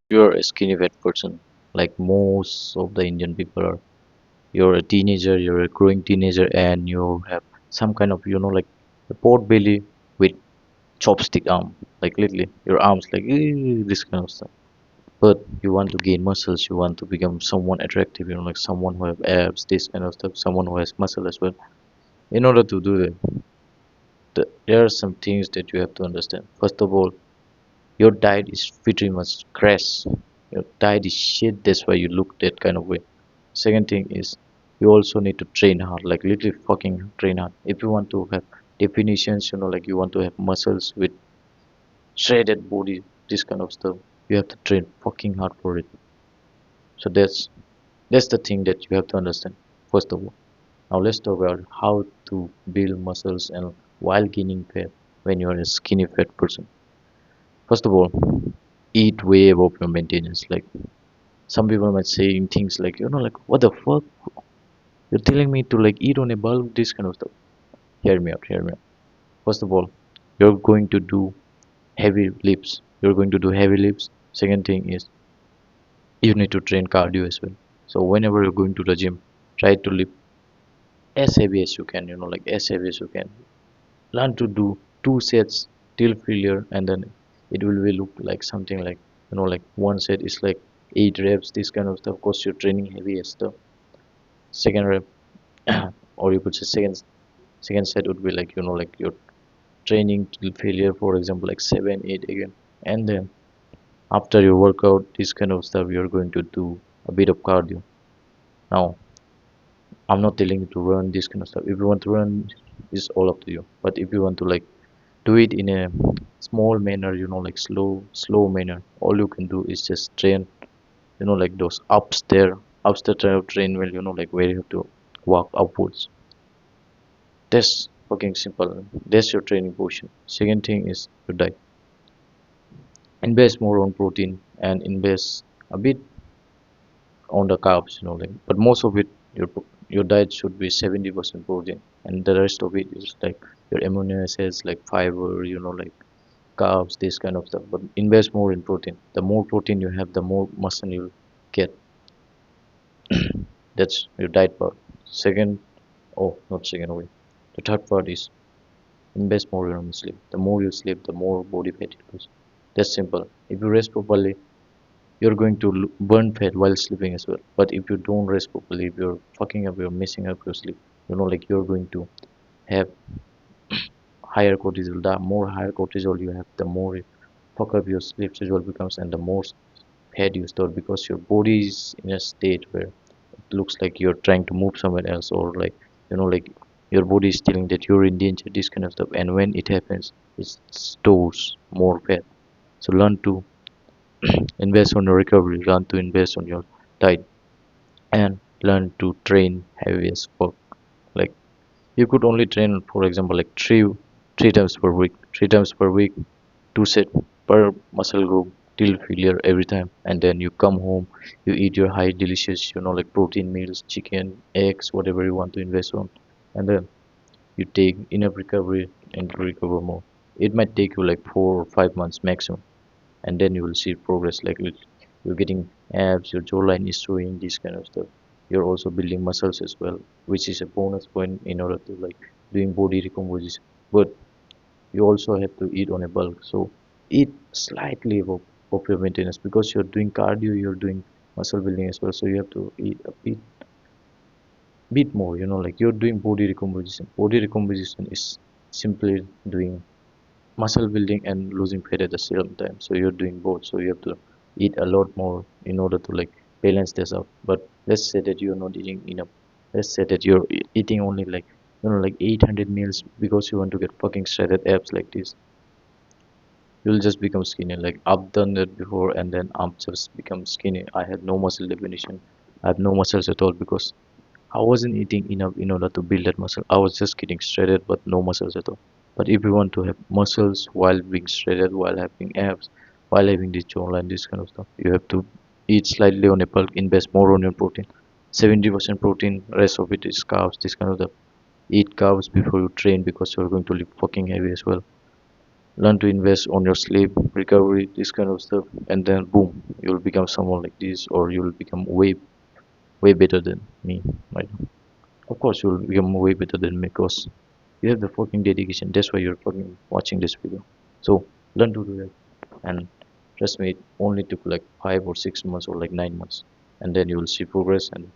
You're a skinny fat person, like most of the Indian people are. You're a teenager, you're a growing teenager, and you have some kind of, like a pot belly with chopstick arm, like literally your arms, like this kind of stuff. But you want to gain muscles, you want to become someone attractive, like someone who have abs, this kind of stuff, someone who has muscle as well. In order to do that, there are some things that you have to understand. First of all, your diet is pretty much crash. Your diet is shit, that's why you look that kind of way. Second thing is you also need to train hard, like literally fucking train hard. If you want to have definitions, like you want to have muscles with shredded body, this kind of stuff, you have to train fucking hard for it. So that's the thing that you have to understand, first of all. Now let's talk about how to build muscles and while gaining fat when you are a skinny fat person. First of all, eat way above your maintenance. Like some people might say things like, like what the fuck? You're telling me to like eat on a bulk, this kind of stuff. Hear me out, hear me out. First of all, you're going to do heavy lifts. You're going to do heavy lifts. Second thing is you need to train cardio as well. So whenever you're going to the gym, try to lift as heavy as you can, like as heavy as you can. Learn to do 2 sets till failure, and then it will be look like something like, like one set is like 8 reps, this kind of stuff, because you're training heavy as stuff. Second rep, or you could say second set would be like, like you're training till failure, for example, like 7 8 again. And then after your workout, this kind of stuff, you're going to do a bit of cardio. Now I'm not telling you to run this kind of stuff. If you want to run, it's all up to you. But if you want to like do it in a small manner, like slow manner, all you can do is just train, like those upstairs type of train, well, like where you have to walk upwards. That's fucking simple. That's your training portion. Second thing is your diet. Invest more on protein and invest a bit on the carbs, like, but most of it, your diet should be 70% protein, and the rest of it is like your amino acids, like fiber, like carbs, this kind of stuff. But invest more in protein. The more protein you have, the more muscle you'll get. That's your diet part. Second, oh, not second way. The third part is invest more in sleep. The more you sleep, the more body fat you lose. That's simple. If you rest properly, you're going to burn fat while sleeping as well. But if you don't rest properly, if you're fucking up, you're messing up your sleep, like you're going to have higher cortisol. The more higher cortisol you have, the more fuck up your sleep schedule becomes, and the more fat you store, because your body is in a state where it looks like you're trying to move somewhere else, or like, like your body is telling that you're in danger, this kind of stuff. And when it happens, it stores more fat. So learn to invest on your recovery, learn to invest on your diet, and learn to train heavy as fuck. Like you could only train, for example, like three times per week, 3 times per week, 2 set per muscle group till failure every time. And then you come home, you eat your high delicious, like protein meals, chicken, eggs, whatever you want to invest on. And then you take enough recovery and to recover more. It might take you like 4 or 5 months maximum, and then you will see progress. Like you're getting abs, your jawline is showing, this kind of stuff. You're also building muscles as well, which is a bonus point in order to like doing body recomposition. But you also have to eat on a bulk, so eat slightly of your maintenance, because you're doing cardio, you're doing muscle building as well, so you have to eat a bit more, like you're doing body recomposition is simply doing muscle building and losing fat at the same time. So you're doing both, so you have to eat a lot more in order to like balance this out. But let's say that you're not eating enough. Let's say that you're eating only like, like 800 meals, because you want to get fucking shredded abs like this. You'll just become skinny. Like I've done that before, and then I'm just become skinny. I had no muscle definition. I have no muscles at all, because I wasn't eating enough in order to build that muscle. I was just getting shredded, but no muscles at all. But if you want to have muscles while being shredded, while having abs, while having this jawline, this kind of stuff, you have to eat slightly on a bulk, invest more on your protein. 70% protein, rest of it is carbs, this kind of stuff. Eat carbs before you train, because you're going to lift fucking heavy as well. Learn to invest on your sleep, recovery, this kind of stuff, and then boom, you'll become someone like this, or you'll become way better than me right now. Of course you'll become way better than me because you have the fucking dedication. That's why you're fucking watching this video. So learn to do that. And trust me, it only took like 5 or 6 months or like 9 months, and then you will see progress, and